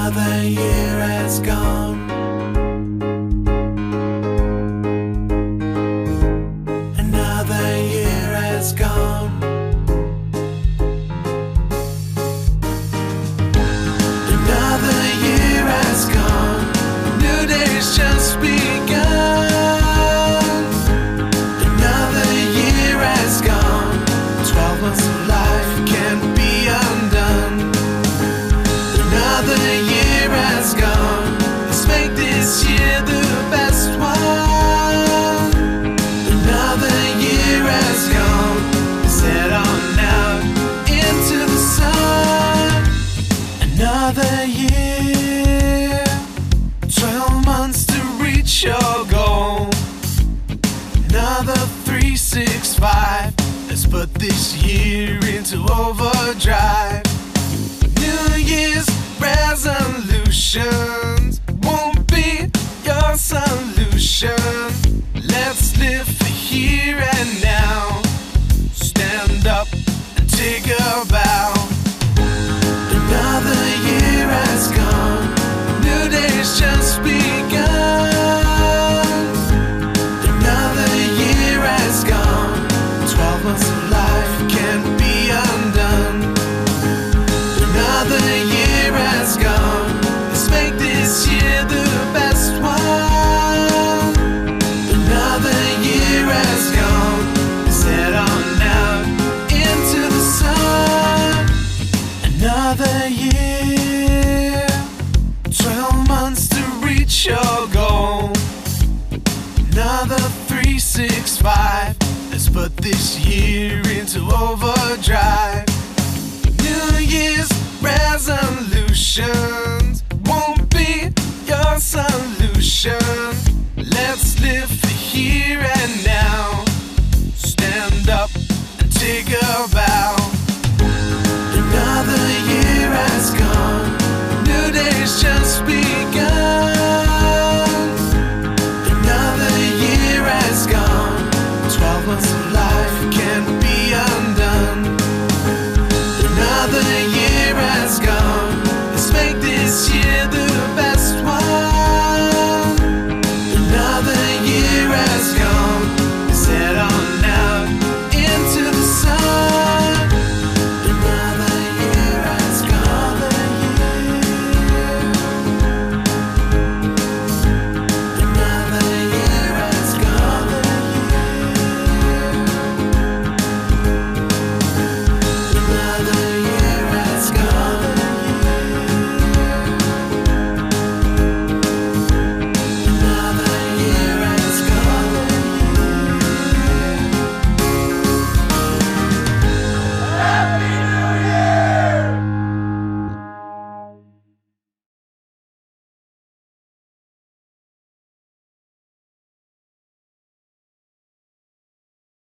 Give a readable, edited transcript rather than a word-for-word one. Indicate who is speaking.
Speaker 1: Another year has gone. Another year has gone. Another year has gone. New day's just begun. Another year has gone. 12 months of life can't be undone. Another year has gone. Let's make this year the best one. Another year has gone. Let's head on out into the sun. Another year, 12 months to reach your goal. Another 365. Let's put this year into overdrive. New Year's resolutions won't be your solution. Let's live for here and now. Stand up and take a bow. Another year has gone. New day's just begun. Another year has gone. 12 months of life can't be undone. Another year has gone. Let's make this year the best one. Another year has gone. Let's head on out into the sun. Another year, 12 months to reach your goal. Another 365. Let's put this year into overdrive. New Year's resolution